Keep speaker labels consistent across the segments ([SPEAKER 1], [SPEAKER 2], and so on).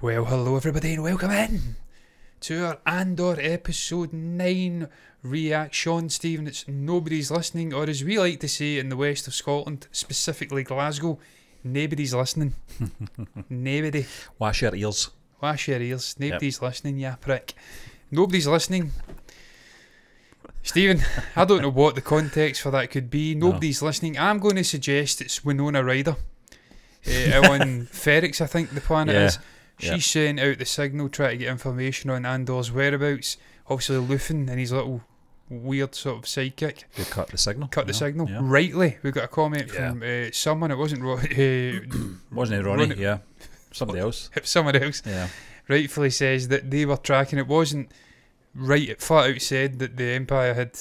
[SPEAKER 1] Well, hello everybody and welcome in to our Andor episode 9 reaction. Stephen, it's nobody's listening, or as we like to say in the west of Scotland, specifically Glasgow, nobody's listening. Nobody.
[SPEAKER 2] Wash your ears.
[SPEAKER 1] Wash your ears. Nobody's listening, ya prick. Nobody's listening. Stephen, I don't know what the context for that could be. Nobody's listening. I'm going to suggest it's Winona Ryder. On Ferrix, I think the planet is. She sent out the signal trying to get information on Andor's whereabouts. Obviously Luthen and his little weird sort of sidekick.
[SPEAKER 2] They cut the signal.
[SPEAKER 1] Cut the signal. Yeah. Rightly. We got a comment from someone. It wasn't
[SPEAKER 2] wasn't it Ronnie? Yeah. Somebody else.
[SPEAKER 1] Someone else.
[SPEAKER 2] Yeah.
[SPEAKER 1] Rightfully says that they were tracking. It wasn't right. It flat out said that the Empire had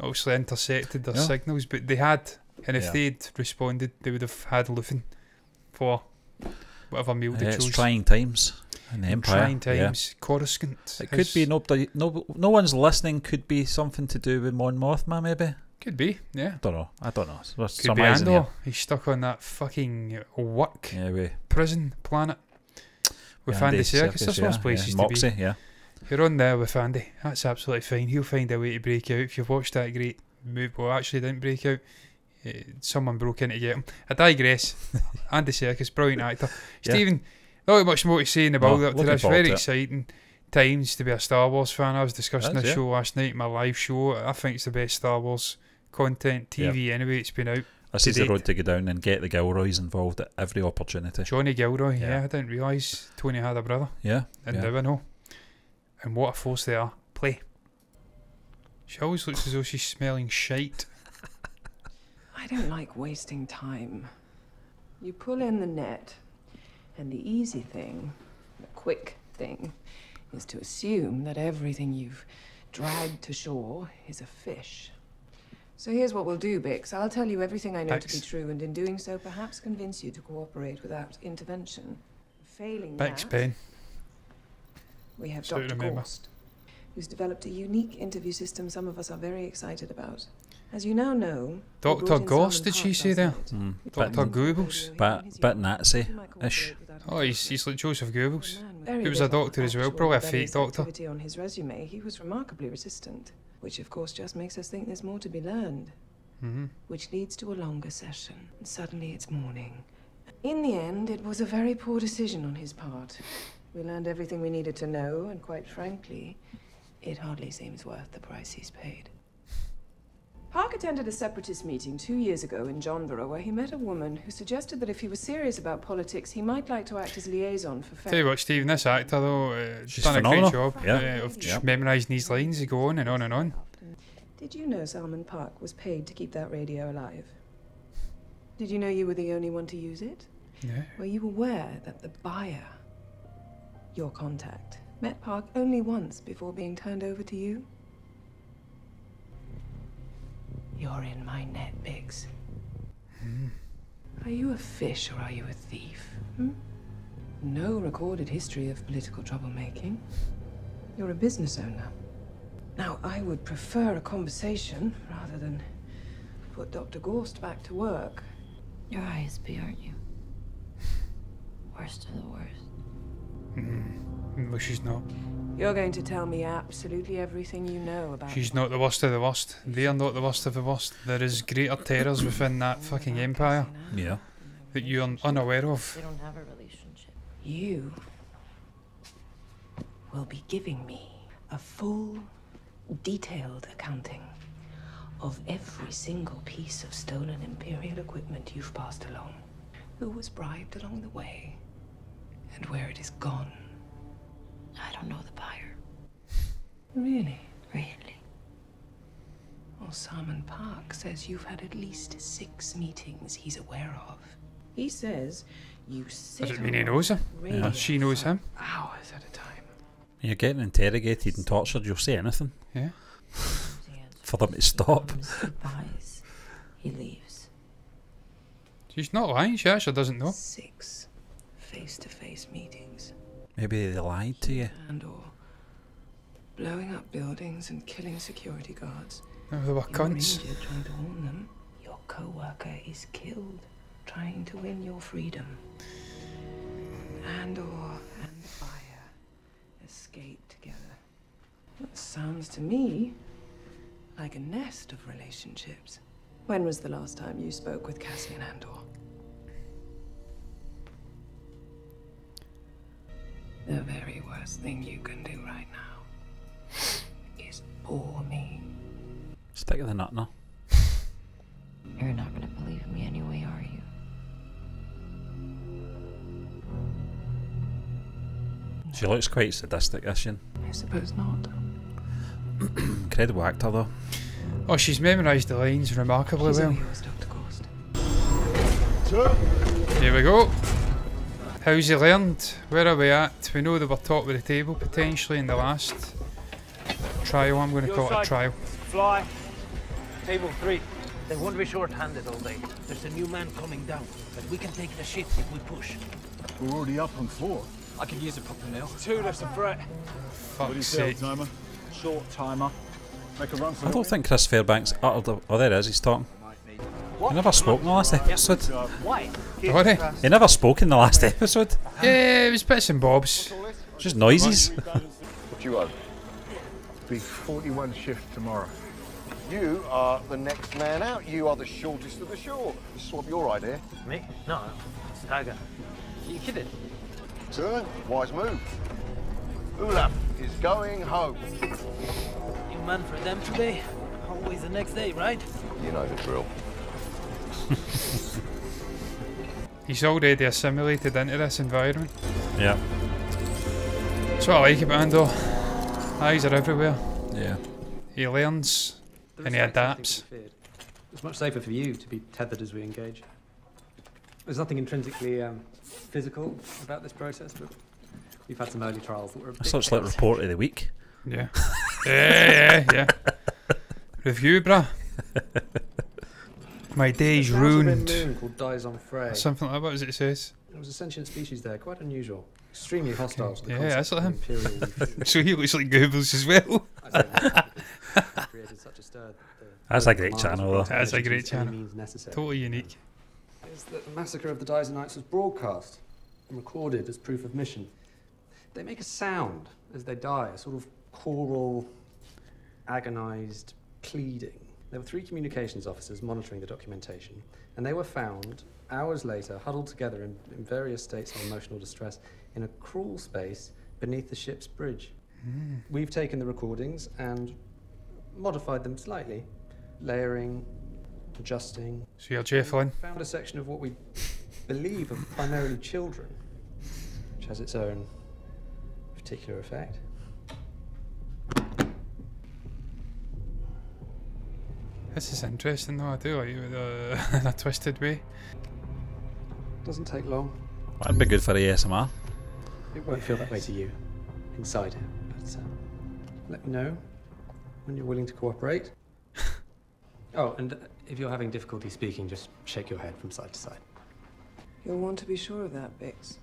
[SPEAKER 1] obviously intercepted their signals, but they had. And if they'd responded, they would have had Luthen for whatever meal they chose.
[SPEAKER 2] It's trying times in the Empire.
[SPEAKER 1] Trying times. Coruscant.
[SPEAKER 2] It could be no one's listening. Could be something to do with Mon Mothma, maybe.
[SPEAKER 1] Could be, yeah.
[SPEAKER 2] I don't know.
[SPEAKER 1] Could be Andor. He's stuck on that fucking work prison planet with Andy Serkis. That's worse places to
[SPEAKER 2] Moxie,
[SPEAKER 1] be. You're on there with Andy. That's absolutely fine. He'll find a way to break out. If you've watched that great movie, well, actually didn't break out. Someone broke in to get him. I digress. Andy Serkis, brilliant actor. Stephen, not much more to say in the build up to this. Very exciting times to be a Star Wars fan. I was discussing this show last night, my live show. I think it's the best Star Wars content TV anyway. It's been out.
[SPEAKER 2] This is the road to go down and get the Gilroys involved at every opportunity.
[SPEAKER 1] Johnny Gilroy, I didn't realise Tony had a brother. And now I know. And what a force they are. Play. She always looks as though she's smelling shite.
[SPEAKER 3] I don't like wasting time. You pull in the net, and the easy thing, the quick thing, is to assume that everything you've dragged to shore is a fish. So here's what we'll do, Bix. I'll tell you everything I know to be true, and in doing so, perhaps convince you to cooperate without intervention. Failing that,
[SPEAKER 1] Ben.
[SPEAKER 3] we have Dr. Gorst, who's developed a unique interview system some of us are very excited about. As you now know,
[SPEAKER 1] Dr. Gorst, did she say there? Dr. Goebbels?
[SPEAKER 2] Bit Nazi-ish.
[SPEAKER 1] Oh, he's like Joseph Goebbels. He was a doctor as well, probably a fake doctor.
[SPEAKER 3] On his resume, he was remarkably resistant, which of course just makes us think there's more to be learned. Which leads to a longer session, and suddenly it's morning. In the end, it was a very poor decision on his part. We learned everything we needed to know, and quite frankly, it hardly seems worth the price he's paid. Park attended a separatist meeting 2 years ago in Johnborough where he met a woman who suggested that if he was serious about politics, he might like to act as liaison for Ferrix.
[SPEAKER 1] Tell you what, Stephen, this actor though, she's done
[SPEAKER 2] phenomenal.
[SPEAKER 1] A great job of just memorising these lines and go on and on and on.
[SPEAKER 3] Did you know Salmon Park was paid to keep that radio alive? Did you know you were the only one to use it?
[SPEAKER 1] Yeah.
[SPEAKER 3] Were you aware that the buyer, your contact, met Park only once before being turned over to you? You're in my net, Biggs. Are you a fish or are you a thief? No recorded history of political troublemaking. You're a business owner. Now, I would prefer a conversation rather than put Dr. Gorst back to work.
[SPEAKER 4] You're ISB, aren't you? Worst of the worst.
[SPEAKER 1] No, she's not.
[SPEAKER 3] You're going to tell me absolutely everything you know about...
[SPEAKER 1] She's not the worst of the worst. They are not the worst of the worst. There is greater terrors within that fucking empire.
[SPEAKER 2] Yeah.
[SPEAKER 1] That you're unaware of.
[SPEAKER 4] They don't have a relationship.
[SPEAKER 3] You will be giving me a full, detailed accounting of every single piece of stolen Imperial equipment you've passed along, who was bribed along the way, and where it is gone.
[SPEAKER 4] I don't know the buyer.
[SPEAKER 3] Really?
[SPEAKER 4] Really?
[SPEAKER 3] Well, Salmon Park says you've had at least 6 meetings he's aware of. He says you sit...
[SPEAKER 1] Does it mean he knows her? Yeah. She knows him?
[SPEAKER 3] Hours at a time.
[SPEAKER 2] You're getting interrogated and tortured, you'll say anything.
[SPEAKER 1] Yeah.
[SPEAKER 2] For them to stop.
[SPEAKER 4] He buys. He leaves.
[SPEAKER 1] She's not lying, she actually doesn't know.
[SPEAKER 3] 6 face-to-face meetings.
[SPEAKER 2] Maybe they lied to you.
[SPEAKER 3] Andor. Blowing up buildings and killing security guards.
[SPEAKER 1] No, they were cunts.
[SPEAKER 3] You're trying to warn them. Your co-worker is killed, trying to win your freedom. Andor. fire, escape together. That sounds to me like a nest of relationships. When was the last time you spoke with Cassian Andor? The very worst thing you can do right now is bore me.
[SPEAKER 2] Stick of the nut now.
[SPEAKER 4] You're not gonna believe me anyway, are you?
[SPEAKER 2] She looks quite sadistic, isn't she?
[SPEAKER 3] I suppose not.
[SPEAKER 2] Incredible actor though.
[SPEAKER 1] Oh, she's memorised the lines remarkably
[SPEAKER 3] She's all
[SPEAKER 1] well.
[SPEAKER 3] yours, Dr. Gorst.
[SPEAKER 1] Here we go. How's he learned? Where are we at? We know they were top of the table potentially in the last trial. I'm going to call it a trial.
[SPEAKER 5] Fly. Table 3. They won't be short-handed all day. There's a new man coming down, but we can take the shit if we push.
[SPEAKER 6] We're already up on 4.
[SPEAKER 5] I could use a proper nail. 2 left to fret.
[SPEAKER 6] What do you
[SPEAKER 1] Fuck's
[SPEAKER 6] say,
[SPEAKER 1] sake.
[SPEAKER 6] timer? Short timer. Make a run for
[SPEAKER 2] I
[SPEAKER 6] it.
[SPEAKER 2] don't think Chris Fairbanks uttered. Oh, there he is. He's talking. He never spoke in the last episode.
[SPEAKER 5] Why?
[SPEAKER 1] Sorry?
[SPEAKER 2] He never spoke in the last episode.
[SPEAKER 1] Yeah, it was bits and bobs.
[SPEAKER 2] Just noises.
[SPEAKER 7] What do you owe?
[SPEAKER 6] Be 41 shift tomorrow.
[SPEAKER 7] You are the next man out. You are the shortest of the short. This was your idea.
[SPEAKER 5] Me? No. Stagger. You kidding?
[SPEAKER 7] Turn. Wise move. Olaf is going home.
[SPEAKER 5] New man for them today. Always the next day, right?
[SPEAKER 7] You know the drill.
[SPEAKER 1] He's already assimilated into this environment.
[SPEAKER 2] Yeah.
[SPEAKER 1] That's what I like about Andor. Eyes are everywhere.
[SPEAKER 2] Yeah.
[SPEAKER 1] He learns and he adapts.
[SPEAKER 8] It's much safer for you to be tethered as we engage. There's nothing intrinsically physical about this process, but we've had some early trials that were a bit
[SPEAKER 2] That's such like
[SPEAKER 8] chaotic.
[SPEAKER 2] report of the week.
[SPEAKER 1] Yeah. yeah. Review, bruh. My day's
[SPEAKER 8] There's a mountain
[SPEAKER 1] ruined.
[SPEAKER 8] moon called Dizon Frey.
[SPEAKER 1] Something like that, what does it says?
[SPEAKER 8] There was a sentient species there, quite unusual. Extremely hostile to the
[SPEAKER 1] Yeah,
[SPEAKER 8] concept
[SPEAKER 1] that's like
[SPEAKER 8] of
[SPEAKER 1] him.
[SPEAKER 8] imperial leadership.
[SPEAKER 1] So he looks like Goebbels as well.
[SPEAKER 8] I say that created such a stir that the
[SPEAKER 2] That's a
[SPEAKER 8] local
[SPEAKER 2] great
[SPEAKER 8] commands
[SPEAKER 2] channel,
[SPEAKER 8] were
[SPEAKER 2] though.
[SPEAKER 8] brought
[SPEAKER 1] That's a
[SPEAKER 8] to
[SPEAKER 1] great
[SPEAKER 8] use any
[SPEAKER 1] channel.
[SPEAKER 8] means necessary.
[SPEAKER 1] Totally unique.
[SPEAKER 8] Is that the massacre of the Dizonites was broadcast and recorded as proof of mission. They make a sound as they die, a sort of choral, agonized pleading. There were 3 communications officers monitoring the documentation, and they were found hours later, huddled together in various states of emotional distress in a crawl space beneath the ship's bridge. We've taken the recordings and modified them slightly, layering, adjusting.
[SPEAKER 1] So you're Jeff Lynne.
[SPEAKER 8] Found a section of what we believe are primarily children, which has its own particular effect.
[SPEAKER 1] This is interesting though, I do like it with in a twisted way.
[SPEAKER 8] Doesn't take long.
[SPEAKER 2] That'd be good for ASMR.
[SPEAKER 8] It won't feel that way to you, inside it. But let me know when you're willing to cooperate. Oh, and if you're having difficulty speaking, just shake your head from side to side.
[SPEAKER 3] You'll want to be sure of that, Bix.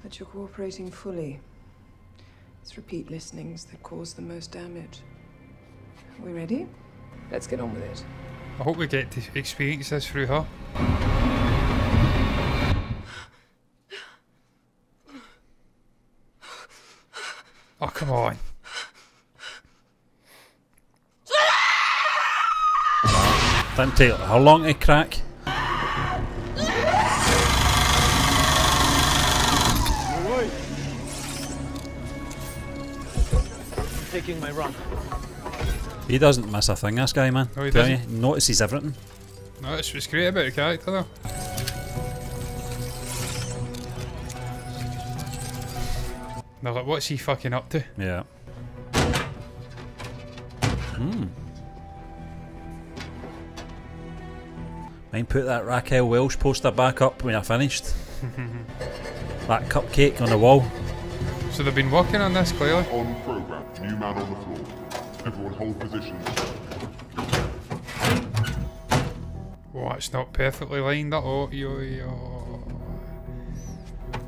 [SPEAKER 3] That you're cooperating fully. It's repeat listenings that cause the most damage. Are we ready? Let's get on with it.
[SPEAKER 1] I hope we get to experience this through her. Oh, come on.
[SPEAKER 2] Didn't take how long to crack?
[SPEAKER 5] Taking my run.
[SPEAKER 2] He doesn't miss a thing, this guy, man.
[SPEAKER 1] No, he
[SPEAKER 2] Tell
[SPEAKER 1] doesn't.
[SPEAKER 2] you, notices everything.
[SPEAKER 1] No, that's what's great about the character though. They're like, what's he fucking up to?
[SPEAKER 2] Yeah. Mind put that Raquel Welsh poster back up when you're finished. That cupcake on the wall.
[SPEAKER 1] So they've been working on this clearly.
[SPEAKER 9] On program, new man on the floor. Everyone hold positions.
[SPEAKER 1] Oh, it's not perfectly lined up. Oh,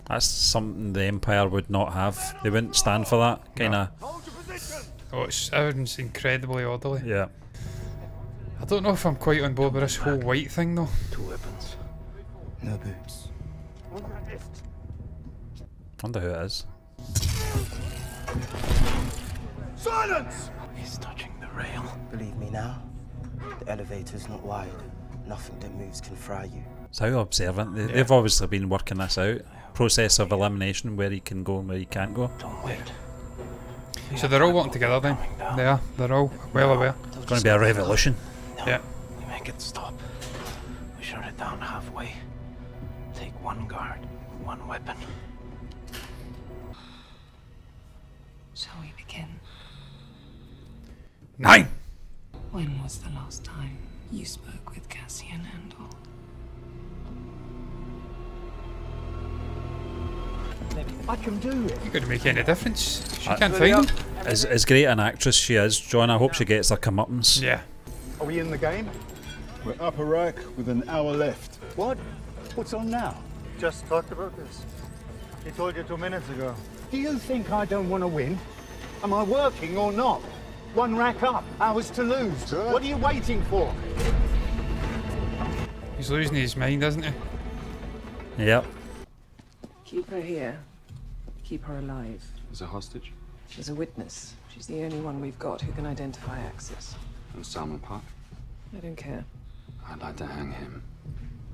[SPEAKER 2] That's something the Empire would not have. They wouldn't stand for that kind of.
[SPEAKER 1] Oh, it's everything's incredibly orderly.
[SPEAKER 2] Yeah.
[SPEAKER 1] I don't know if I'm quite on board with this whole white thing though.
[SPEAKER 5] 2 weapons.
[SPEAKER 6] No boots.
[SPEAKER 2] Wonder who it is.
[SPEAKER 6] Silence!
[SPEAKER 5] He's touching the rail.
[SPEAKER 10] Believe me now, the elevator's not wired. Nothing that moves can fry you.
[SPEAKER 2] So how observant. They've obviously been working this out. Process of elimination, where he can go and where he can't go.
[SPEAKER 5] Don't wait.
[SPEAKER 1] So they're all working together then. They are. They're all well aware.
[SPEAKER 2] It's going to be a revolution.
[SPEAKER 5] No,
[SPEAKER 1] Yeah.
[SPEAKER 5] we make it stop. We shut it down halfway. Take one guard, one weapon.
[SPEAKER 3] Shall we begin?
[SPEAKER 1] 9.
[SPEAKER 3] When was the last time you spoke with Cassian Andor?
[SPEAKER 6] I can do it.
[SPEAKER 1] You could make any difference. She can't find him.
[SPEAKER 2] As great an actress she is, John, I hope she gets her comeuppance.
[SPEAKER 1] Yeah.
[SPEAKER 6] Are we in the game? We're up a rack with an hour left. What? What's on now?
[SPEAKER 11] Just talked about this. He told you 2 minutes ago.
[SPEAKER 6] Do you think I don't want to win? Am I working or not? One rack up, hours to lose. Sure. What are you waiting for?
[SPEAKER 1] He's losing his mind, isn't he?
[SPEAKER 2] Yep.
[SPEAKER 3] Keep her here. Keep her alive.
[SPEAKER 8] As a hostage?
[SPEAKER 3] She's a witness. She's the only one we've got who can identify Axis.
[SPEAKER 8] And Salmon Park?
[SPEAKER 3] I don't care.
[SPEAKER 8] I'd like to hang him.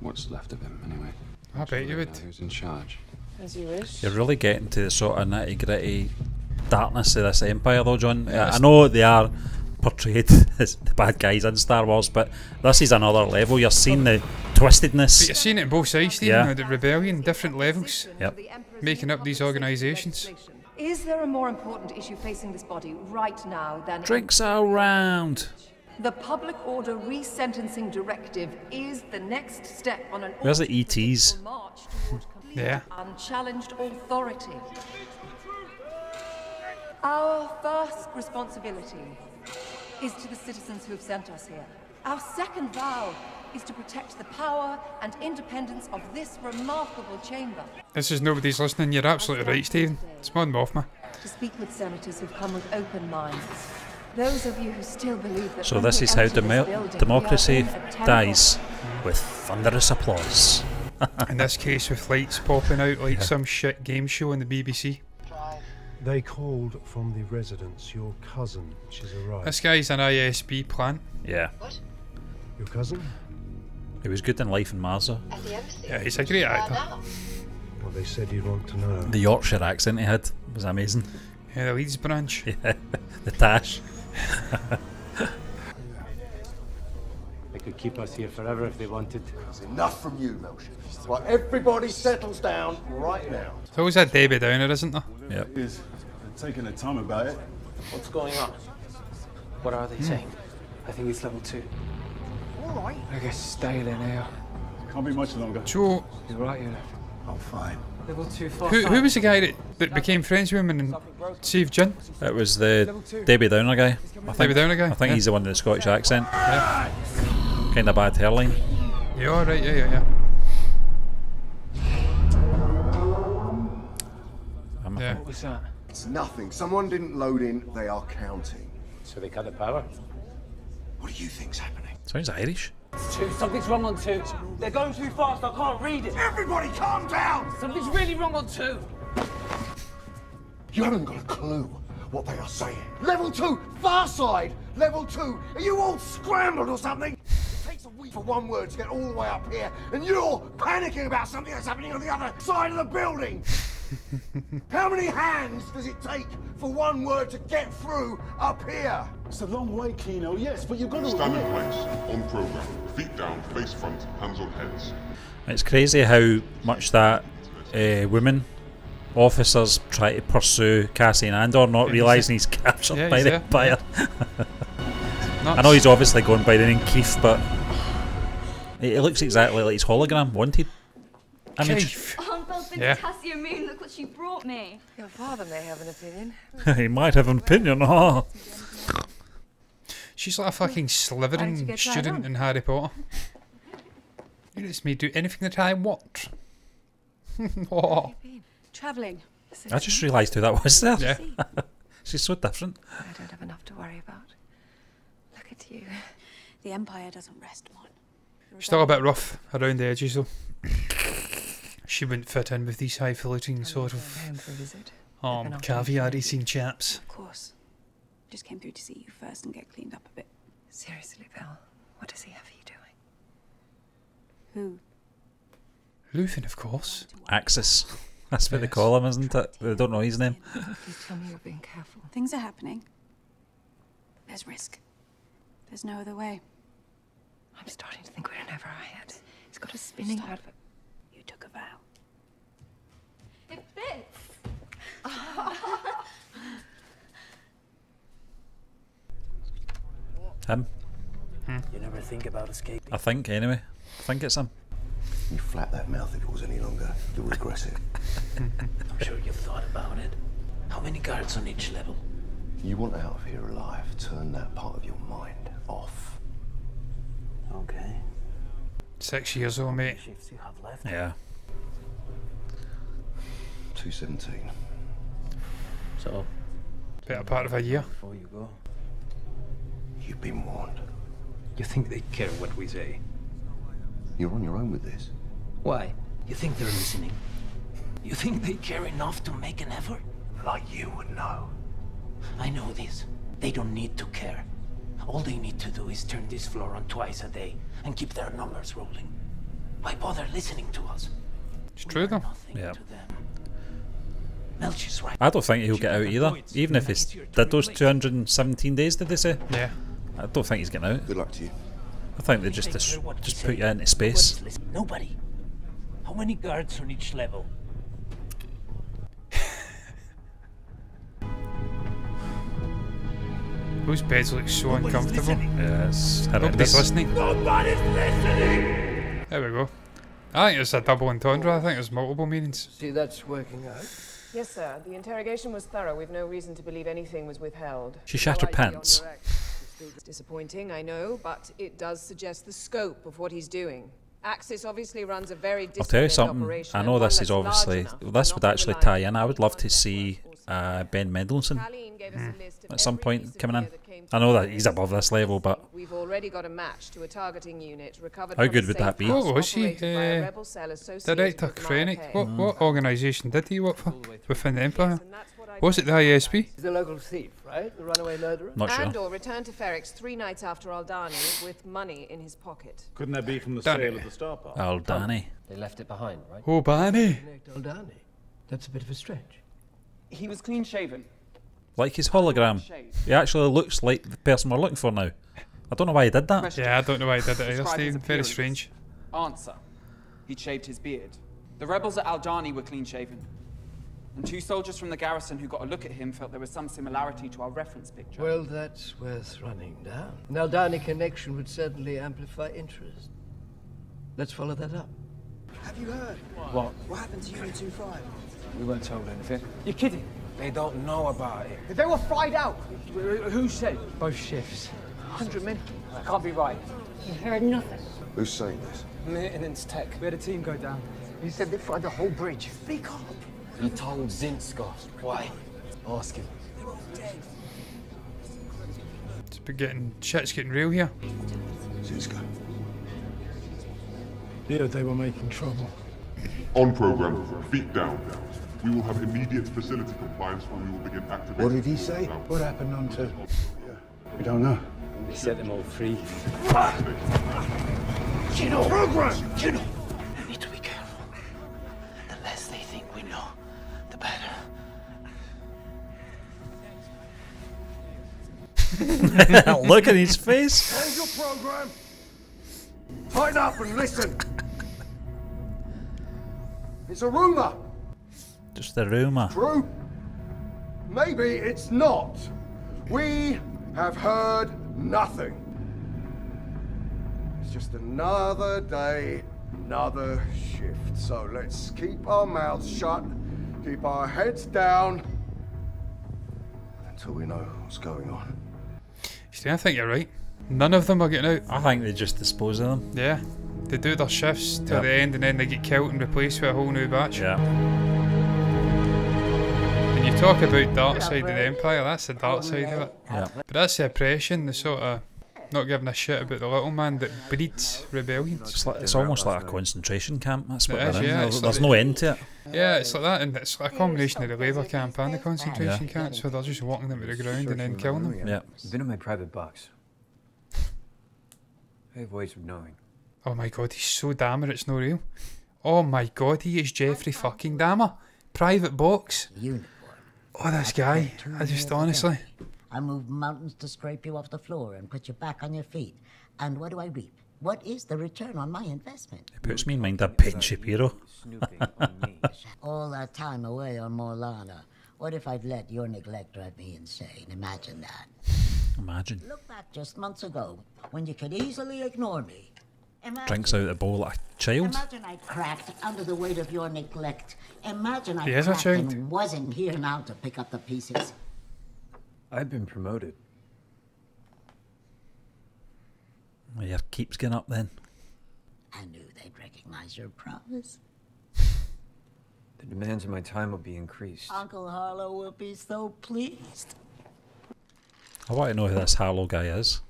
[SPEAKER 8] What's left of him, anyway.
[SPEAKER 1] I bet you would.
[SPEAKER 8] Who's in charge?
[SPEAKER 3] As you wish.
[SPEAKER 2] You're really getting to the sort of nitty gritty darkness of this Empire though, John. I know they are portrayed as the bad guys in Star Wars, but this is another level. You're seeing the twistedness.
[SPEAKER 1] But you're seeing it in both sides, Stephen.
[SPEAKER 2] Yeah.
[SPEAKER 1] The rebellion, different levels.
[SPEAKER 2] Yep.
[SPEAKER 1] Making up these organisations.
[SPEAKER 12] Is there a more important issue facing this body right now than
[SPEAKER 2] Drinks are round.
[SPEAKER 12] the public order resentencing directive is the next step on an
[SPEAKER 2] Where's the ETs?
[SPEAKER 12] march toward complete
[SPEAKER 1] Yeah.
[SPEAKER 12] unchallenged authority. Our first responsibility is to the citizens who have sent us here. Our second vow is to protect the power and independence of this remarkable chamber.
[SPEAKER 1] This is nobody's listening. You're absolutely right, Stephen. It's more than off me.
[SPEAKER 12] To speak with senators who've come with open minds. Those of you who still believe that
[SPEAKER 2] So
[SPEAKER 12] when
[SPEAKER 2] this
[SPEAKER 12] we
[SPEAKER 2] is how
[SPEAKER 12] enter this building, we are
[SPEAKER 2] democracy
[SPEAKER 12] in a terrible-
[SPEAKER 2] dies, with thunderous applause.
[SPEAKER 1] In this case, with lights popping out like some shit game show on the BBC.
[SPEAKER 13] They called from the residence. Your cousin, she's arrived.
[SPEAKER 1] This guy's an ISB plant.
[SPEAKER 2] Yeah.
[SPEAKER 13] Your cousin?
[SPEAKER 2] He was good in Life in Mars though.
[SPEAKER 1] Yeah, he's a great actor.
[SPEAKER 13] Well, they said you'd want to know.
[SPEAKER 2] The Yorkshire accent he had was amazing.
[SPEAKER 1] Yeah, the Leeds branch.
[SPEAKER 2] Yeah, the Tash.
[SPEAKER 14] They could keep us here forever if they wanted.
[SPEAKER 7] It's enough from you, Melcher. Right, everybody settles down right now.
[SPEAKER 1] There's always a Debbie Downer, isn't there?
[SPEAKER 2] Yep.
[SPEAKER 6] They're taking their time about it.
[SPEAKER 5] What's going on? What are they saying?
[SPEAKER 8] I think it's level 2.
[SPEAKER 7] All right.
[SPEAKER 8] I guess stale in here.
[SPEAKER 6] Can't be much longer.
[SPEAKER 1] So,
[SPEAKER 8] You're right, you're
[SPEAKER 6] Oh, fine.
[SPEAKER 8] level 2 far
[SPEAKER 1] who was the guy that became friends with him and saved Jin?
[SPEAKER 2] It was the Debbie Downer guy.
[SPEAKER 1] Debbie Downer guy?
[SPEAKER 2] I think
[SPEAKER 1] Yeah.
[SPEAKER 2] he's the one with the Scottish accent.
[SPEAKER 1] Yeah.
[SPEAKER 2] Kind of bad hairline.
[SPEAKER 1] Yeah, alright, yeah. Yeah.
[SPEAKER 14] What was that?
[SPEAKER 7] It's nothing. Someone didn't load in. They are counting.
[SPEAKER 14] So they cut the power?
[SPEAKER 7] What do you think's happening?
[SPEAKER 2] Sounds Irish.
[SPEAKER 5] 2. Something's wrong on 2. They're going too fast. I can't read it.
[SPEAKER 7] Everybody calm down!
[SPEAKER 5] Something's really wrong on 2.
[SPEAKER 7] You haven't got a clue what they are saying. Level 2, far side. Level 2, are you all scrambled or something? It takes a week for one word to get all the way up here, and you're panicking about something that's happening on the other side of the building. How many hands does it take for one word to get through up here?
[SPEAKER 6] It's a long way, Kino, yes, but you've got to
[SPEAKER 9] Stand in
[SPEAKER 6] admit.
[SPEAKER 9] place, on programme, feet down, face front, hands on heads.
[SPEAKER 2] It's crazy how much that women officers try to pursue Cassian Andor, not realising he's captured
[SPEAKER 1] Yeah,
[SPEAKER 2] by
[SPEAKER 1] he's
[SPEAKER 2] the
[SPEAKER 1] there.
[SPEAKER 2] Empire. I know he's obviously going by the name Keith, but it looks exactly like his hologram wanted image.
[SPEAKER 15] Aunt Bell's been
[SPEAKER 1] Yeah.
[SPEAKER 15] to Tassia Moon. Look what she brought me.
[SPEAKER 3] Your father may have an opinion.
[SPEAKER 2] He might have an opinion. Oh.
[SPEAKER 1] She's like a fucking
[SPEAKER 3] Why did you
[SPEAKER 1] slithering
[SPEAKER 3] get tried
[SPEAKER 1] student
[SPEAKER 3] on?
[SPEAKER 1] in Harry Potter. You let me do anything that I want. Oh.
[SPEAKER 15] Travelling.
[SPEAKER 2] I just realised who that was there.
[SPEAKER 1] Yeah.
[SPEAKER 2] She's so different.
[SPEAKER 3] I don't have enough to worry about. Look at you.
[SPEAKER 15] The Empire doesn't rest, Mon.
[SPEAKER 1] Still a bit rough around the edges though. She wouldn't fit in with these highfalutin sort of caviar eating chaps.
[SPEAKER 16] Of course. Just came through to see you first and get cleaned up a bit.
[SPEAKER 3] Seriously, Bill, what does he have you
[SPEAKER 16] Who?
[SPEAKER 3] doing?
[SPEAKER 1] Luthen, of course.
[SPEAKER 2] Axis. That's what they call him, isn't it? They don't know his name.
[SPEAKER 3] Please tell me you're being careful.
[SPEAKER 16] Things are happening. There's risk. There's no other way.
[SPEAKER 3] I'm starting to think we're in over our heads. He's got a spinning
[SPEAKER 16] Stop.
[SPEAKER 3] advert.
[SPEAKER 16] You took a vow.
[SPEAKER 15] It fits.
[SPEAKER 2] Him?
[SPEAKER 10] You never think about escaping?
[SPEAKER 2] I think, anyway. I think it's him.
[SPEAKER 7] You flap that mouth if it was any longer. You'll regret it.
[SPEAKER 5] I'm sure you've thought about it. How many guards on each level?
[SPEAKER 7] You want out of here alive, turn that part of your mind off.
[SPEAKER 5] Okay.
[SPEAKER 1] 6 years old, mate.
[SPEAKER 5] Shifts you have left?
[SPEAKER 2] Yeah.
[SPEAKER 7] 217.
[SPEAKER 5] So,
[SPEAKER 1] Better part of a year.
[SPEAKER 5] before you go,
[SPEAKER 7] You've been warned.
[SPEAKER 8] You think they care what we say?
[SPEAKER 7] You're on your own with this.
[SPEAKER 5] why? You think they're listening? You think they care enough to make an effort?
[SPEAKER 7] Like you would know.
[SPEAKER 5] I know this. They don't need to care. All they need to do is turn this floor on twice a day and keep their numbers rolling. Why bother listening to us?
[SPEAKER 1] It's true, though.
[SPEAKER 2] Yeah.
[SPEAKER 5] Melch is right.
[SPEAKER 2] I don't think he'll get out either. Even if he's did those 217 days, did they say?
[SPEAKER 1] Yeah.
[SPEAKER 2] I don't think he's getting out.
[SPEAKER 7] Good luck to you.
[SPEAKER 2] I think they just put you into space.
[SPEAKER 5] Nobody. How many guards on each level?
[SPEAKER 1] Those beds look so uncomfortable.
[SPEAKER 2] Yeah, it's
[SPEAKER 1] Nobody's
[SPEAKER 2] horrendous.
[SPEAKER 1] listening.
[SPEAKER 5] Nobody's listening!
[SPEAKER 1] There we go. I think it's a double entendre. I think there's multiple meanings.
[SPEAKER 17] See, that's working out.
[SPEAKER 3] Yes, sir. The interrogation was thorough. We've no reason to believe anything was withheld.
[SPEAKER 2] She shat her pants.
[SPEAKER 3] It's disappointing, I know, but it does suggest the scope of what he's doing. Axis obviously runs a very
[SPEAKER 2] I'll tell you
[SPEAKER 3] disciplined
[SPEAKER 2] something.
[SPEAKER 3] operation,
[SPEAKER 2] I
[SPEAKER 3] and
[SPEAKER 2] know
[SPEAKER 3] one
[SPEAKER 2] this
[SPEAKER 3] that's
[SPEAKER 2] is obviously
[SPEAKER 3] large enough
[SPEAKER 2] this
[SPEAKER 3] not
[SPEAKER 2] would
[SPEAKER 3] to
[SPEAKER 2] actually
[SPEAKER 3] rely
[SPEAKER 2] tie in. I would love to see Ben Mendelsohn at some point coming in. I know that he's above this level, but
[SPEAKER 3] We've already got a match to a targeting unit recovered
[SPEAKER 2] how
[SPEAKER 3] from
[SPEAKER 2] good
[SPEAKER 3] a
[SPEAKER 2] would that be?
[SPEAKER 3] safe
[SPEAKER 1] What was he?
[SPEAKER 3] operated by a rebel cell associated
[SPEAKER 1] Director
[SPEAKER 3] with
[SPEAKER 1] Krennic.
[SPEAKER 3] Marquet.
[SPEAKER 1] What organisation did he work for within the Empire? Was it the ISB?
[SPEAKER 17] He's the local thief, right? The runaway murderer?
[SPEAKER 2] Not sure.
[SPEAKER 3] Andor returned to Ferrix 3 nights after Aldani with money in his pocket.
[SPEAKER 14] Couldn't that be from the
[SPEAKER 1] Danny.
[SPEAKER 14] sale of the Star Park?
[SPEAKER 2] Oh, Danny.
[SPEAKER 10] They left it behind, right?
[SPEAKER 1] Oh, Barney.
[SPEAKER 17] Aldani. That's a bit of a stretch.
[SPEAKER 18] He was clean shaven.
[SPEAKER 2] Like his hologram. He actually looks like the person we're looking for now. I don't know why he did that.
[SPEAKER 1] Yeah, I don't know why he did it either,
[SPEAKER 18] Describe his
[SPEAKER 1] Stephen. Very
[SPEAKER 18] appearance.
[SPEAKER 1] strange.
[SPEAKER 18] Answer. He'd shaved his beard. The rebels at Aldani were clean shaven. And 2 soldiers from the garrison who got a look at him felt there was some similarity to our reference picture.
[SPEAKER 17] Well, that's worth running down. An Aldani connection would certainly amplify interest. Let's follow that up.
[SPEAKER 11] Have you heard?
[SPEAKER 18] What?
[SPEAKER 11] What happened to you in 2-5?
[SPEAKER 18] We weren't told anything.
[SPEAKER 11] You're kidding.
[SPEAKER 10] They don't know about it.
[SPEAKER 11] They were fried out.
[SPEAKER 18] Who said?
[SPEAKER 17] Both shifts.
[SPEAKER 11] 100 men.
[SPEAKER 18] That can't be right.
[SPEAKER 15] You heard nothing.
[SPEAKER 7] Who's saying this?
[SPEAKER 10] Maintenance tech.
[SPEAKER 18] We had a team go down.
[SPEAKER 11] He said they fried the whole bridge. Speak up.
[SPEAKER 10] He told Zinska. Why? Ask him.
[SPEAKER 1] Shit's getting real here.
[SPEAKER 7] Zinska.
[SPEAKER 13] Yeah, they were making trouble.
[SPEAKER 9] On program, feet down. We will have immediate facility compliance or we will begin activating.
[SPEAKER 6] What did he say? What happened on 2? We don't know.
[SPEAKER 14] We set them all free.
[SPEAKER 5] Kino!
[SPEAKER 6] Program!
[SPEAKER 5] Kino! We need to be careful. The less they think we know, the better.
[SPEAKER 2] Look at his face.
[SPEAKER 6] Hold your program. Tighten up and listen. It's a rumor.
[SPEAKER 2] Just a rumour.
[SPEAKER 6] True? Maybe it's not. We have heard nothing. It's just another day, another shift. So let's keep our mouths shut, keep our heads down, until we know what's going on.
[SPEAKER 1] Steve, I think you're right. None of them are getting out.
[SPEAKER 2] I think they just dispose of them.
[SPEAKER 1] Yeah. They do their shifts till
[SPEAKER 2] Yep.
[SPEAKER 1] the end and then they get killed and replaced with a whole new batch.
[SPEAKER 2] Yeah.
[SPEAKER 1] When you talk about dark side of the Empire, that's the dark side of it.
[SPEAKER 2] Yeah.
[SPEAKER 1] But that's the oppression, the sort of, not giving a shit about the little man that breeds rebellion.
[SPEAKER 2] It's almost like a concentration camp. That's what
[SPEAKER 1] It is,
[SPEAKER 2] they're in.
[SPEAKER 1] yeah, it's
[SPEAKER 2] There's
[SPEAKER 1] like
[SPEAKER 2] no end to it.
[SPEAKER 1] Yeah, it's like that, and it's like a combination of the labour camp and the concentration camp, so they're just walking them to the ground and then killing them.
[SPEAKER 2] Yeah.
[SPEAKER 19] I've been in my private box. I have ways of knowing.
[SPEAKER 1] Oh my god, he's so Dahmer, it's no real. Oh my god, he is Jeffrey fucking Dahmer. Private box. Oh, this guy. I just honestly.
[SPEAKER 20] I move mountains to scrape you off the floor and put you back on your feet. And what do I reap? What is the return on my investment?
[SPEAKER 2] It puts me in mind of Ben Shapiro.
[SPEAKER 20] All that time away on Morlana. What if I'd let your neglect drive me insane? Imagine that.
[SPEAKER 2] Imagine.
[SPEAKER 20] Look back just months ago, when you could easily ignore me.
[SPEAKER 2] Drinks out of the bowl like a child.
[SPEAKER 20] Imagine I cracked under the weight of your neglect. Imagine I
[SPEAKER 2] Yes, I
[SPEAKER 20] cracked
[SPEAKER 2] child.
[SPEAKER 20] and wasn't here now to pick up the pieces.
[SPEAKER 19] I've been promoted.
[SPEAKER 2] Well, your keep's going up then.
[SPEAKER 20] I knew they'd recognize your promise.
[SPEAKER 19] The demands of my time will be increased.
[SPEAKER 20] Uncle Harlow will be so pleased.
[SPEAKER 2] I want to know who this Harlow guy is.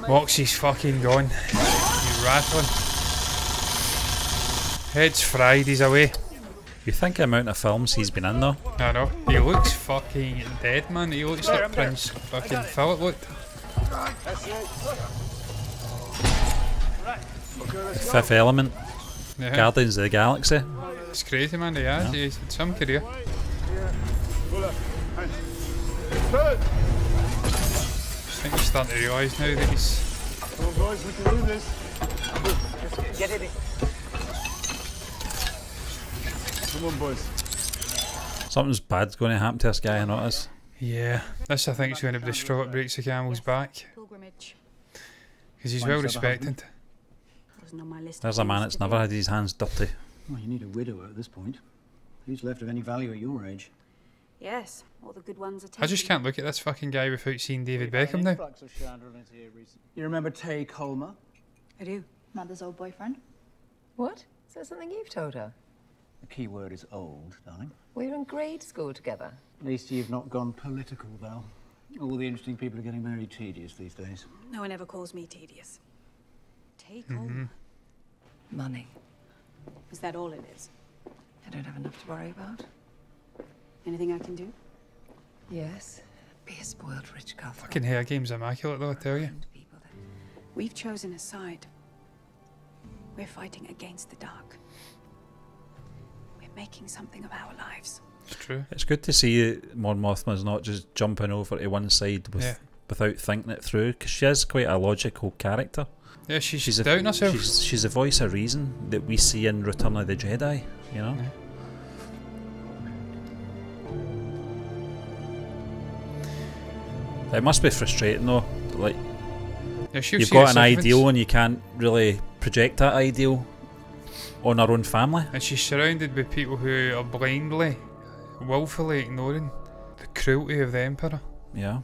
[SPEAKER 1] Moxie's fucking gone. He's rattling. Head's fried, he's away.
[SPEAKER 2] You think the amount of films he's been in though?
[SPEAKER 1] I know. He looks fucking dead, man. He looks like Prince fucking Philip looked.
[SPEAKER 2] Fifth Element.
[SPEAKER 1] Yeah.
[SPEAKER 2] Guardians of the Galaxy.
[SPEAKER 1] It's crazy, man. He has.
[SPEAKER 2] Yeah.
[SPEAKER 1] He's had some career. I think he's starting to realise now that he's...
[SPEAKER 11] Come on, boys, we can do this.
[SPEAKER 5] Get it in.
[SPEAKER 11] Come on, boys.
[SPEAKER 2] Something's bad's going to happen to this guy, I notice.
[SPEAKER 1] Yeah. This, I think, is going to be the straw that breaks the camel's back.
[SPEAKER 16] Pilgrimage.
[SPEAKER 1] Because he's well respected.
[SPEAKER 16] Wasn't on my list.
[SPEAKER 2] There's a man that's never had his hands dirty.
[SPEAKER 21] Well, you need a widower at this point. Who's left of any value at your age?
[SPEAKER 16] Yes, all the good ones are
[SPEAKER 1] I just can't look at this fucking guy without seeing David Beckham now.
[SPEAKER 21] You remember Tay Colmer?
[SPEAKER 16] I do. Mother's old boyfriend.
[SPEAKER 3] What? Is that something you've told her?
[SPEAKER 21] The key word is old, darling.
[SPEAKER 3] We were in grade school together.
[SPEAKER 21] At least you've not gone political, Val. All the interesting people are getting very tedious these days.
[SPEAKER 16] No one ever calls me tedious. Take
[SPEAKER 3] Mm-hmm.
[SPEAKER 16] home.
[SPEAKER 3] Money.
[SPEAKER 16] Is that all it is?
[SPEAKER 3] I don't have enough to worry about.
[SPEAKER 16] Anything I can do?
[SPEAKER 3] Yes. Be a spoiled rich cutthroat.
[SPEAKER 1] Fucking hair game's immaculate though, I tell you.
[SPEAKER 16] We've chosen a side. We're fighting against the dark. We're making something of our lives.
[SPEAKER 1] It's true.
[SPEAKER 2] It's good to see Mon Mothma's not just jumping over to one side without thinking it through, because she is quite a logical character.
[SPEAKER 1] Yeah, she's doubting herself.
[SPEAKER 2] She's a voice of reason that we see in Return of the Jedi, you know?
[SPEAKER 1] Yeah.
[SPEAKER 2] It must be frustrating though, like
[SPEAKER 1] Yeah, she'll
[SPEAKER 2] you've
[SPEAKER 1] see
[SPEAKER 2] got an
[SPEAKER 1] the
[SPEAKER 2] ideal and you can't really project that ideal on her own family.
[SPEAKER 1] And she's surrounded by people who are blindly, willfully ignoring the cruelty of the Emperor.
[SPEAKER 2] Yeah.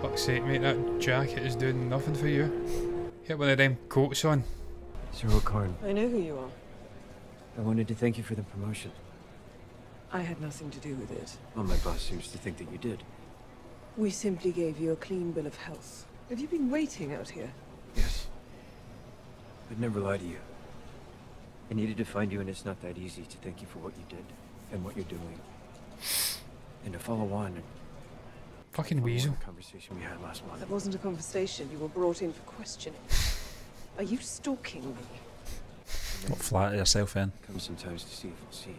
[SPEAKER 1] Fuck's sake, mate, that jacket is doing nothing for you. Get one of them coats on.
[SPEAKER 19] Sir O'Carn,
[SPEAKER 3] I know who you are.
[SPEAKER 19] I wanted to thank you for the promotion.
[SPEAKER 3] I had nothing to do with it.
[SPEAKER 19] Well, my boss seems to think that you did.
[SPEAKER 3] We simply gave you a clean bill of health. Have you been waiting out here?
[SPEAKER 19] Yes. I'd never lie to you. I needed to find you, and it's not that easy to thank you for what you did and what you're doing. And to follow on.
[SPEAKER 1] Fucking weasel.
[SPEAKER 19] The conversation we had last month.
[SPEAKER 3] That wasn't a conversation. You were brought in for questioning. Are you stalking me?
[SPEAKER 2] Not flatter yourself in.
[SPEAKER 19] Come sometimes to see if I'll see you.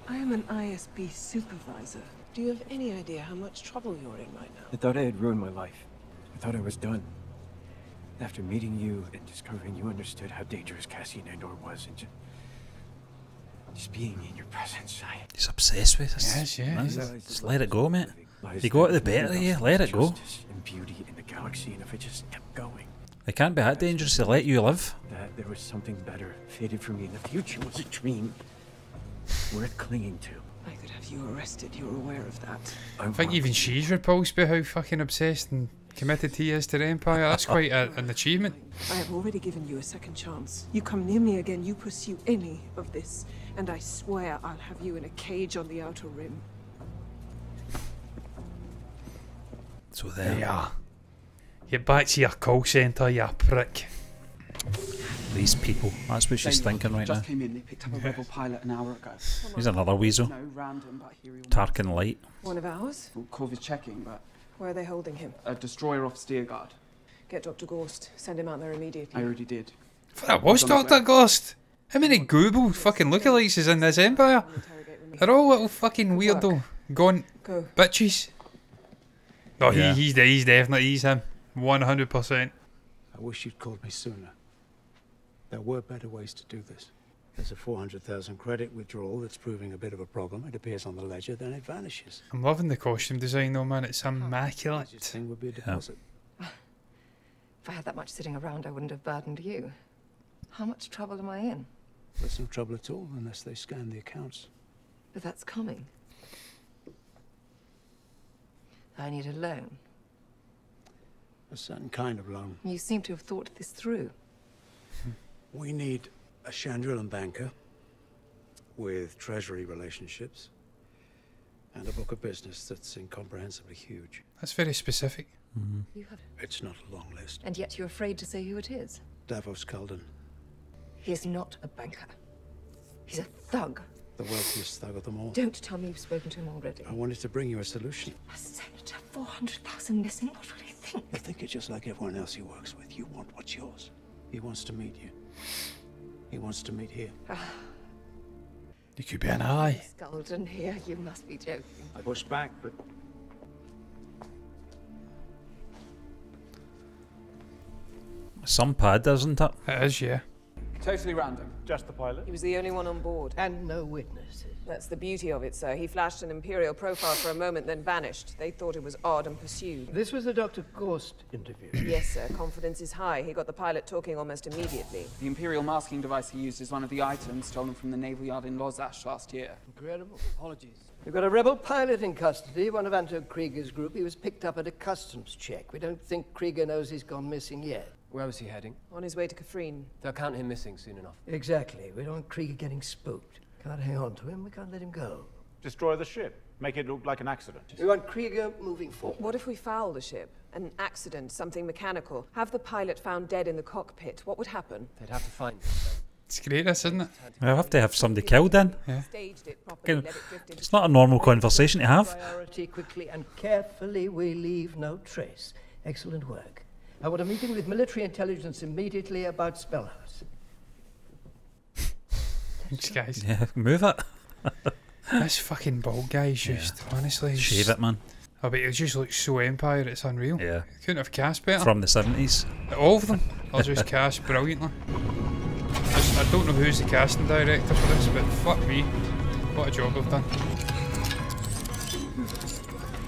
[SPEAKER 3] I am an ISB supervisor. Do you have any idea how much trouble you're in right now?
[SPEAKER 19] I thought I had ruined my life. I thought I was done. After meeting you and discovering you understood how dangerous Cassian Andor was, and just being in your presence,
[SPEAKER 2] He's obsessed with us.
[SPEAKER 1] Yes, yeah.
[SPEAKER 2] Just let it go, mate. If you got the better of you, let it go.
[SPEAKER 19] And beauty in the galaxy, and if it just kept going.
[SPEAKER 2] It can't be that dangerous to let you live.
[SPEAKER 19] That there was something better fated for me in the future was a dream worth clinging to.
[SPEAKER 3] I could have you arrested. You're aware of that.
[SPEAKER 1] I think even she's repulsed by how fucking obsessed and committed he is to the Empire. That's quite an achievement.
[SPEAKER 3] I have already given you a second chance. You come near me again, you pursue any of this, and I swear I'll have you in a cage on the Outer Rim.
[SPEAKER 2] So there.
[SPEAKER 1] Yeah. Get back to your call centre, you prick.
[SPEAKER 2] These people. That's what she's thinking right
[SPEAKER 18] just
[SPEAKER 2] now.
[SPEAKER 18] came in. They picked up a rebel pilot an hour ago.
[SPEAKER 2] He's another weasel.
[SPEAKER 18] No, random, but here he was.
[SPEAKER 2] Tarkin Light.
[SPEAKER 3] One of ours?
[SPEAKER 18] Well, Corv is checking, but
[SPEAKER 3] Where are they holding him?
[SPEAKER 18] a destroyer off Steerguard.
[SPEAKER 3] Get Dr. Gorst. Send him out there immediately.
[SPEAKER 18] I already did.
[SPEAKER 1] That was Dr. Ghost. How many Google fucking lookalikes is in this empire? They're all little fucking weirdo, gaunt bitches. Oh,
[SPEAKER 19] Yeah.
[SPEAKER 1] he's definitely, he's him. 100%.
[SPEAKER 19] I wish you'd called me sooner. There were better ways to do this. There's a 400,000 credit withdrawal that's proving a bit of a problem. It appears on the ledger, then it vanishes.
[SPEAKER 1] I'm loving the costume design though, man. It's immaculate.
[SPEAKER 19] Thing would be a deposit.
[SPEAKER 12] If I had that much sitting around, I wouldn't have burdened you. How much trouble am I in?
[SPEAKER 19] There's no trouble at all unless they scan the accounts.
[SPEAKER 12] But that's coming. I need a loan.
[SPEAKER 19] A certain kind of loan.
[SPEAKER 12] You seem to have thought this through.
[SPEAKER 19] We need a Chandrilan banker with treasury relationships and a book of business that's incomprehensibly huge.
[SPEAKER 1] That's very specific.
[SPEAKER 12] You have,
[SPEAKER 19] It's not a long list.
[SPEAKER 12] and yet you're afraid to say who it is.
[SPEAKER 19] Davos Kalden,
[SPEAKER 12] He is not a banker. He's a thug.
[SPEAKER 19] the wealthiest thug of them all.
[SPEAKER 12] Don't tell me you've spoken to him already.
[SPEAKER 19] I wanted to bring you a solution.
[SPEAKER 12] A senator, 400,000 missing. What will he think?
[SPEAKER 19] I think you're just like everyone else he works with. You want what's yours. He wants to meet you. He wants to meet here.
[SPEAKER 1] You could be an ally.
[SPEAKER 12] Skulldon here, you must be joking.
[SPEAKER 19] I pushed back, but
[SPEAKER 2] Some pad, isn't it?
[SPEAKER 1] It is, yeah.
[SPEAKER 18] Totally random.
[SPEAKER 11] Just the pilot?
[SPEAKER 3] He was the only one on board.
[SPEAKER 17] And no witnesses.
[SPEAKER 3] That's the beauty of it, sir. He flashed an Imperial profile for a moment, then vanished. They thought it was odd and pursued.
[SPEAKER 17] This was the Dr. Gorst interview.
[SPEAKER 3] Yes, sir. Confidence is high. He got the pilot talking almost immediately.
[SPEAKER 18] The Imperial masking device he used is one of the items stolen from the naval yard in Lozash last year.
[SPEAKER 17] Incredible. Apologies. We've got a rebel pilot in custody, one of Anto Krieger's group. He was picked up at a customs check. We don't think Krieger knows he's gone missing yet.
[SPEAKER 4] Where was he heading?
[SPEAKER 3] On his way to Kafrine.
[SPEAKER 4] They'll count him missing soon enough.
[SPEAKER 17] Exactly. We don't want Krieger getting spooked. Can't hang on to him. We can't let him go.
[SPEAKER 11] Destroy the ship. Make it look like an accident.
[SPEAKER 17] We want Krieger moving forward.
[SPEAKER 3] What if we foul the ship? An accident, something mechanical. Have the pilot found dead in the cockpit. What would happen?
[SPEAKER 4] They'd have to find him.
[SPEAKER 1] It's great, this, isn't it?
[SPEAKER 2] We have to have somebody killed in.
[SPEAKER 1] Yeah.
[SPEAKER 3] Staged it properly,
[SPEAKER 2] Again,
[SPEAKER 3] let it drift into
[SPEAKER 2] it's not a normal conversation to have.
[SPEAKER 17] Priority quickly and carefully. We leave no trace. Excellent work. I want a meeting with military intelligence immediately about Spellhouse.
[SPEAKER 1] Thanks, guys.
[SPEAKER 2] Yeah, move it.
[SPEAKER 1] This fucking bald guy is just, honestly...
[SPEAKER 2] Shave it, man.
[SPEAKER 1] Oh, but it just looks so Empire, it's unreal.
[SPEAKER 2] Yeah.
[SPEAKER 1] Couldn't have cast better.
[SPEAKER 2] From the 70s.
[SPEAKER 1] All of them are just cast brilliantly. I don't know who's the casting director for this, but fuck me. What a job they've done.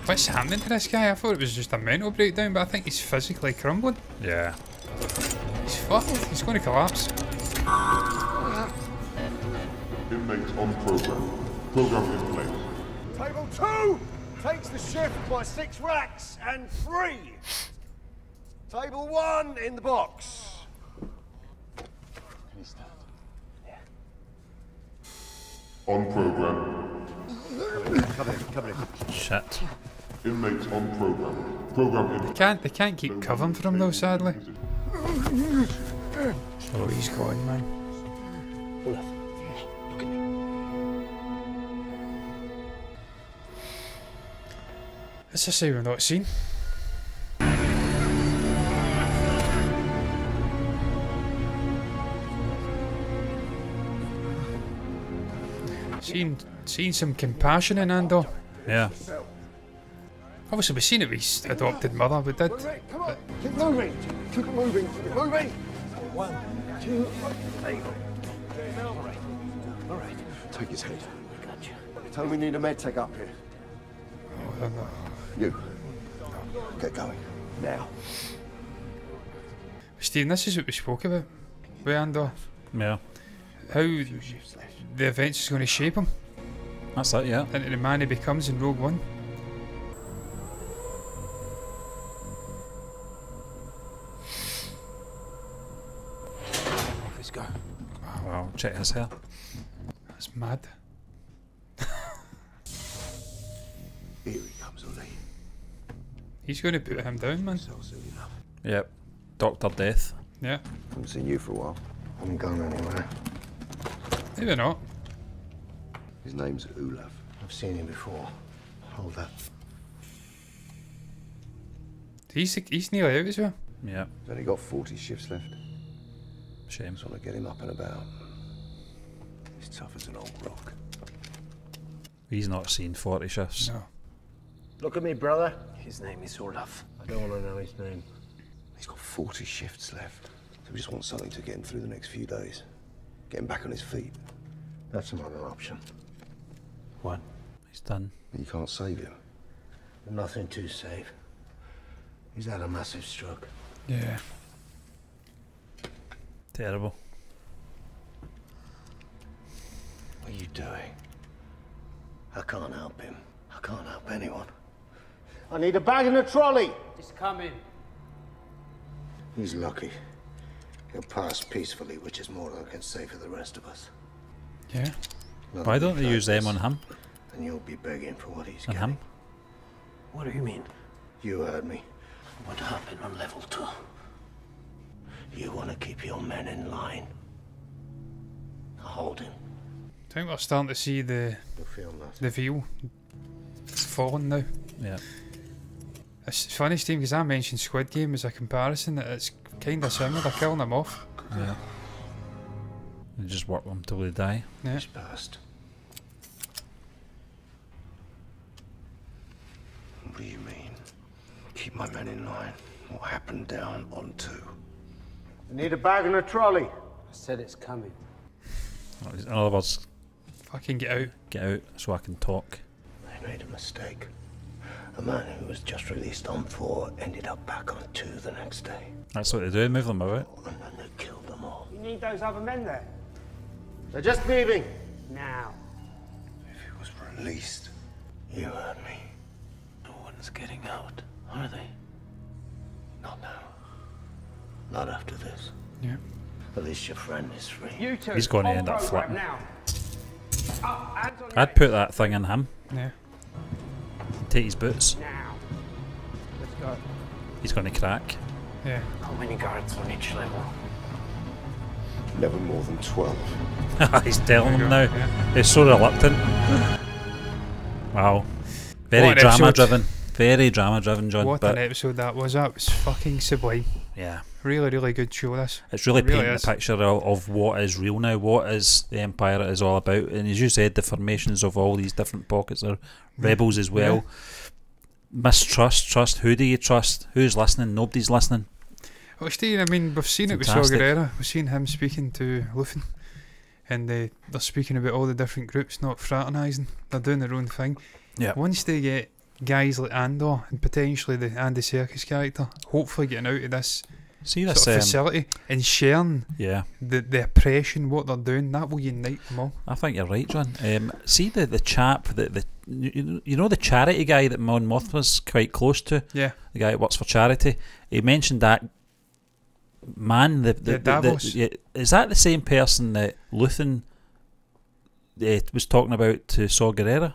[SPEAKER 1] What's happening to this guy? I thought it was just a mental breakdown, but I think he's physically crumbling.
[SPEAKER 2] Yeah.
[SPEAKER 1] He's fucked. He's going to collapse.
[SPEAKER 9] Inmates on program. Program in place.
[SPEAKER 7] Table 2 takes the shift by 6 racks and 3. Table 1 in the box.
[SPEAKER 9] On program.
[SPEAKER 7] Come in.
[SPEAKER 2] Shit.
[SPEAKER 9] Inmates on program. Program in.
[SPEAKER 1] They can't keep covering for him though, sadly. Oh, he's gone, man. It's a say we've not seen. Seen some compassion in Andor.
[SPEAKER 2] Yeah.
[SPEAKER 1] Obviously we've seen it with his adopted mother, we did.
[SPEAKER 7] Come on. Keep moving. Keep moving. Keep moving. 1, 2, 3. All right. Take his head. Gotcha. Tell him we need a med tech up here.
[SPEAKER 1] Oh, no.
[SPEAKER 7] You. Get going. Now.
[SPEAKER 1] Stephen, this is what we spoke about with Andor.
[SPEAKER 2] Yeah.
[SPEAKER 1] How the events is going to shape him.
[SPEAKER 2] That's it, yeah.
[SPEAKER 1] Into the man he becomes in Rogue One.
[SPEAKER 19] Let's go.
[SPEAKER 2] Wow, check his hair.
[SPEAKER 1] That's mad.
[SPEAKER 7] Here he comes, Ollie.
[SPEAKER 1] He's going to put him down, man.
[SPEAKER 2] Yep. Dr. Death.
[SPEAKER 1] Yeah.
[SPEAKER 7] Haven't seen you for a while. Haven't gone anywhere.
[SPEAKER 1] Maybe not.
[SPEAKER 7] His name's Olaf.
[SPEAKER 10] I've seen him before. Hold that.
[SPEAKER 1] He's nearly out as well.
[SPEAKER 2] Yeah.
[SPEAKER 7] He's only got 40 shifts left.
[SPEAKER 2] Shame.
[SPEAKER 7] Just want to get him up and about. He's tough as an old rock.
[SPEAKER 2] He's not seen 40 shifts.
[SPEAKER 1] No.
[SPEAKER 10] Look at me, brother.
[SPEAKER 5] His name is Olaf.
[SPEAKER 10] I don't want to know his name.
[SPEAKER 7] He's got 40 shifts left. So we just want something to get him through the next few days. Get him back on his feet.
[SPEAKER 10] That's another option.
[SPEAKER 2] What? He's done.
[SPEAKER 7] You can't save him.
[SPEAKER 10] Nothing to save. He's had a massive stroke.
[SPEAKER 1] Yeah.
[SPEAKER 2] Terrible.
[SPEAKER 10] What are you doing? I can't help him. I can't help anyone. I need a bag and a trolley.
[SPEAKER 5] It's coming.
[SPEAKER 10] He's lucky. He'll pass peacefully, which is more than I can say for the rest of us.
[SPEAKER 1] Yeah.
[SPEAKER 2] Why don't they use them on him?
[SPEAKER 10] And you'll be begging for what he's
[SPEAKER 2] On
[SPEAKER 10] getting.
[SPEAKER 2] him?
[SPEAKER 5] What do you mean?
[SPEAKER 10] You heard me.
[SPEAKER 5] What happened on level 2?
[SPEAKER 10] You want to keep your men in line. Hold him.
[SPEAKER 1] I think we're starting to see the veil falling now.
[SPEAKER 2] Yeah.
[SPEAKER 1] It's funny, Steve, because I mentioned Squid Game as a comparison. That it's kind of similar. They're killing them off.
[SPEAKER 2] Yeah. They just work them till they die.
[SPEAKER 1] Yeah.
[SPEAKER 10] He's passed. What do you mean? Keep my men in line. What happened down on 2? I need a bag and a trolley.
[SPEAKER 5] I said it's coming.
[SPEAKER 2] In other words,
[SPEAKER 1] fucking get out.
[SPEAKER 2] Get out so I can talk.
[SPEAKER 10] They made a mistake. A man who was just released on 4 ended up back on 2 the next day.
[SPEAKER 2] That's what they do, move them about.
[SPEAKER 10] And then they killed them all.
[SPEAKER 11] You need those other men there.
[SPEAKER 10] They're just leaving.
[SPEAKER 11] Now.
[SPEAKER 10] If he was released, you heard me. No one's getting out, are they? Not now. Not after this.
[SPEAKER 1] Yeah.
[SPEAKER 10] At least your friend is free.
[SPEAKER 11] You two.
[SPEAKER 2] He's going to
[SPEAKER 11] on
[SPEAKER 2] end up
[SPEAKER 11] program
[SPEAKER 2] flipping.
[SPEAKER 11] now. Up, hands on your
[SPEAKER 2] I'd put that thing in him.
[SPEAKER 1] Yeah.
[SPEAKER 2] Take his boots.
[SPEAKER 11] Now. Let's go.
[SPEAKER 2] He's going to crack.
[SPEAKER 1] Yeah.
[SPEAKER 5] How many guards on each level?
[SPEAKER 7] Never more than 12.
[SPEAKER 2] He's telling them now.
[SPEAKER 1] Yeah.
[SPEAKER 2] He's so reluctant. Wow. Very
[SPEAKER 1] What an
[SPEAKER 2] drama
[SPEAKER 1] episode.
[SPEAKER 2] driven. Very drama driven, John.
[SPEAKER 1] What
[SPEAKER 2] but
[SPEAKER 1] an episode that was. That was fucking sublime.
[SPEAKER 2] yeah.
[SPEAKER 1] Really, really good show, this.
[SPEAKER 2] It's really
[SPEAKER 1] It really
[SPEAKER 2] painting
[SPEAKER 1] is.
[SPEAKER 2] the picture of what is real now, what is the Empire is all about. And as you said, the formations of all these different pockets are rebels as well. Mistrust, trust. Who do you trust? Who's listening? Nobody's listening.
[SPEAKER 1] Well, Steve, I mean, we've seen it with Saw
[SPEAKER 2] Fantastic.
[SPEAKER 1] Gerrera. We've seen him speaking to Luthen. And they're speaking about all the different groups not fraternising. They're doing their own thing.
[SPEAKER 2] Yeah.
[SPEAKER 1] Once they get guys like Andor and potentially the Andy Serkis character, hopefully getting out of this
[SPEAKER 2] See
[SPEAKER 1] sort
[SPEAKER 2] this
[SPEAKER 1] of facility and sharing the oppression, what they're doing, that will unite them all.
[SPEAKER 2] I think you're right, John. See the chap that you know the charity guy that Mon Moth was quite close to.
[SPEAKER 1] Yeah.
[SPEAKER 2] The guy that works for charity. He mentioned that man.
[SPEAKER 1] Davos.
[SPEAKER 2] Is that the same person that Luthen was talking about to Saw Gerrera?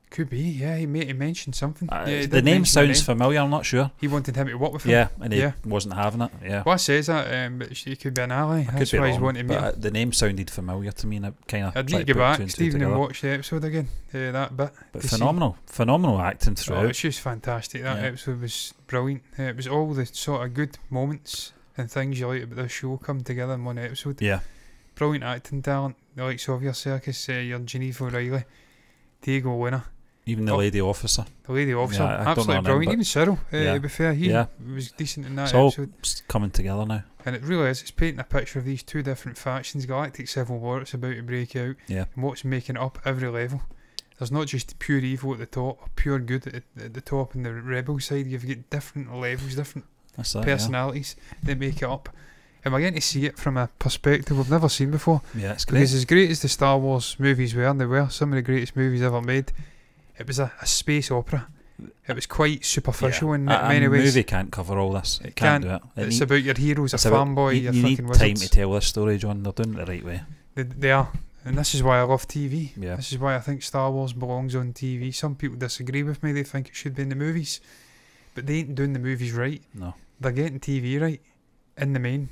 [SPEAKER 1] Could be, yeah. He mentioned something. Yeah, he
[SPEAKER 2] the
[SPEAKER 1] did
[SPEAKER 2] name
[SPEAKER 1] mention
[SPEAKER 2] sounds familiar. I'm not sure.
[SPEAKER 1] He wanted him to work with him.
[SPEAKER 2] Yeah, and he wasn't having it. Yeah.
[SPEAKER 1] Well, I says that, but he could be an ally.
[SPEAKER 2] I
[SPEAKER 1] That's
[SPEAKER 2] could be
[SPEAKER 1] why he's
[SPEAKER 2] wrong,
[SPEAKER 1] wanting to meet
[SPEAKER 2] but
[SPEAKER 1] him.
[SPEAKER 2] the name sounded familiar to me, and I kind of.
[SPEAKER 1] I'd need to go back, Stephen, and watch the episode again. That bit.
[SPEAKER 2] But
[SPEAKER 1] to see.
[SPEAKER 2] phenomenal acting throughout.
[SPEAKER 1] Oh, it's just fantastic. That episode was brilliant. It was all the sort of good moments and things you like about this show come together in one episode.
[SPEAKER 2] Yeah.
[SPEAKER 1] Brilliant acting talent. The likes of your Circus, your Geneva O'Reilly, Diego Luna.
[SPEAKER 2] Even the lady officer.
[SPEAKER 1] The lady officer,
[SPEAKER 2] Yeah, I don't know
[SPEAKER 1] absolutely
[SPEAKER 2] her name,
[SPEAKER 1] brilliant.
[SPEAKER 2] but
[SPEAKER 1] Even Cyril,
[SPEAKER 2] yeah.
[SPEAKER 1] to be fair, he
[SPEAKER 2] Yeah.
[SPEAKER 1] was decent in that
[SPEAKER 2] It's all
[SPEAKER 1] episode.
[SPEAKER 2] coming together now.
[SPEAKER 1] And it really is. It's painting a picture of these two different factions. Galactic Civil War, it's about to break out.
[SPEAKER 2] Yeah.
[SPEAKER 1] And what's making it up every level. There's not just pure evil at the top, or pure good at the top and the rebel side. You've got different levels, different
[SPEAKER 2] That's that,
[SPEAKER 1] personalities that make it up. And we're getting to see it from a perspective we've never seen before.
[SPEAKER 2] Yeah, it's great.
[SPEAKER 1] Because as great as the Star Wars movies were, and they were some of the greatest movies ever made, it was a space opera. It was quite superficial in many
[SPEAKER 2] a
[SPEAKER 1] ways.
[SPEAKER 2] movie can't cover all this. It can't do it.
[SPEAKER 1] It's about your heroes,
[SPEAKER 2] it's
[SPEAKER 1] a
[SPEAKER 2] about-
[SPEAKER 1] fanboy,
[SPEAKER 2] you
[SPEAKER 1] your
[SPEAKER 2] need
[SPEAKER 1] fucking
[SPEAKER 2] time
[SPEAKER 1] wizards.
[SPEAKER 2] to tell this story, John. They're doing it the right way.
[SPEAKER 1] They are. And this is why I love TV.
[SPEAKER 2] Yeah.
[SPEAKER 1] This is why I think Star Wars belongs on TV. Some people disagree with me. They think it should be in the movies. but they ain't doing the movies right.
[SPEAKER 2] No.
[SPEAKER 1] They're getting TV right, in the main.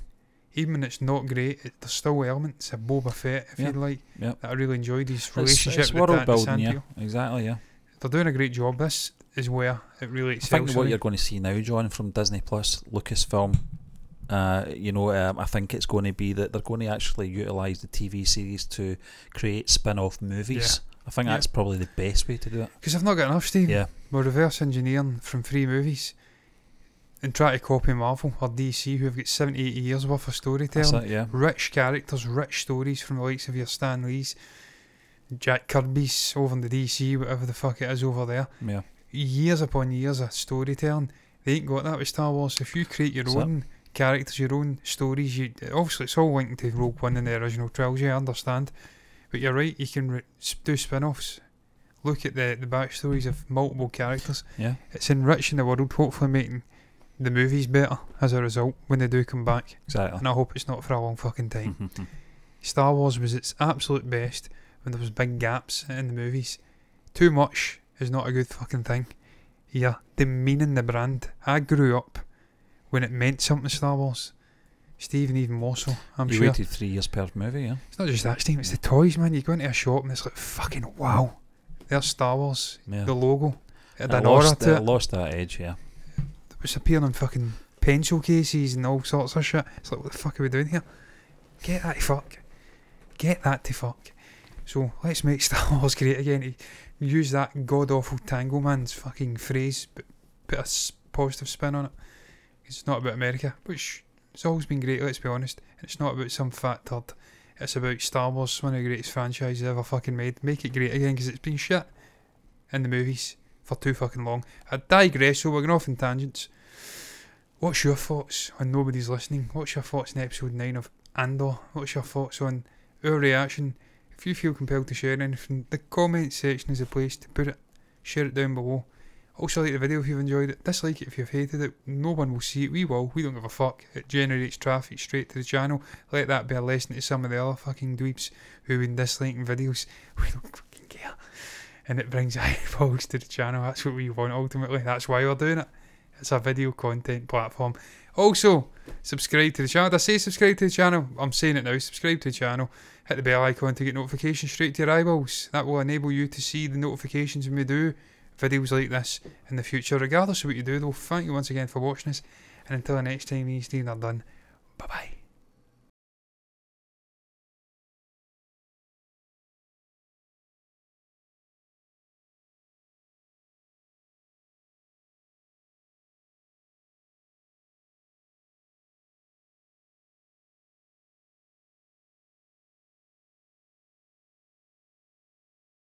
[SPEAKER 1] Even when it's not great, there's still elements of Boba Fett, if you like, that I really enjoyed. His relationship
[SPEAKER 2] it's
[SPEAKER 1] with
[SPEAKER 2] world building,
[SPEAKER 1] Sandhill.
[SPEAKER 2] Exactly, yeah.
[SPEAKER 1] They're doing a great job. This is where it really excels.
[SPEAKER 2] I think what you're going to see now, John, from Disney Plus, Lucasfilm, I think it's going to be that they're going to actually utilise the TV series to create spin-off movies.
[SPEAKER 1] Yeah.
[SPEAKER 2] I think that's probably the best way to do it.
[SPEAKER 1] Because they've not got enough, Steve.
[SPEAKER 2] Yeah.
[SPEAKER 1] We're reverse engineering from 3 movies and try to copy Marvel or DC, who have got 70, 80 years worth of storytelling.
[SPEAKER 2] That's it, yeah.
[SPEAKER 1] Rich characters, rich stories from the likes of your Stan Lees, Jack Kirby's over in the DC, whatever the fuck it is over there.
[SPEAKER 2] Yeah.
[SPEAKER 1] Years upon years of storytelling. They ain't got that with Star Wars. If you create your own characters, your own stories, obviously it's all linked to Rogue One and the original trilogy, I understand. But you're right, you can do spin-offs. Look at the backstories of multiple characters.
[SPEAKER 2] Yeah.
[SPEAKER 1] It's enriching the world, hopefully making the movies better as a result when they do come back.
[SPEAKER 2] Exactly.
[SPEAKER 1] And I hope it's not for a long fucking time. Star Wars was its absolute best when there was big gaps in the movies. Too much is not a good fucking thing. You're demeaning the brand. I grew up when it meant something, Star Wars. Stephen even more so, I'm
[SPEAKER 2] you
[SPEAKER 1] sure.
[SPEAKER 2] waited 3 years per movie, yeah.
[SPEAKER 1] It's not just that, Steve, it's the toys, man. You go into a shop and it's like, fucking wow. There's Star Wars, the logo. It had an aura to it.
[SPEAKER 2] Lost that edge, yeah.
[SPEAKER 1] It was appearing on fucking pencil cases and all sorts of shit. It's like, what the fuck are we doing here? Get that to fuck. Get that to fuck. So, let's make Star Wars great again. Use that god-awful Tango Man's fucking phrase, but put a positive spin on it. It's not about America, which it's always been great, let's be honest. And it's not about some fat turd. It's about Star Wars, one of the greatest franchises ever fucking made. Make it great again, because it's been shit in the movies for too fucking long. I digress, so we're going off in tangents. What's your thoughts on Nobody's Listening? What's your thoughts on episode 9 of Andor? What's your thoughts on our reaction? If you feel compelled to share anything, the comment section is the place to put it. Share it down below. Also, like the video if you've enjoyed it. Dislike it if you've hated it. No one will see it. We will. We don't give a fuck. It generates traffic straight to the channel. Let that be a lesson to some of the other fucking dweebs who've been disliking videos. We don't fucking care. And it brings eyeballs to the channel. That's what we want ultimately. That's why we're doing it. It's a video content platform. Also, subscribe to the channel. Did I say subscribe to the channel? I'm saying it now. Subscribe to the channel. Hit the bell icon to get notifications straight to your eyeballs. That will enable you to see the notifications when we do videos like this in the future. Regardless of what you do though, thank you once again for watching us. And until the next time, me and Steve are done. Bye bye.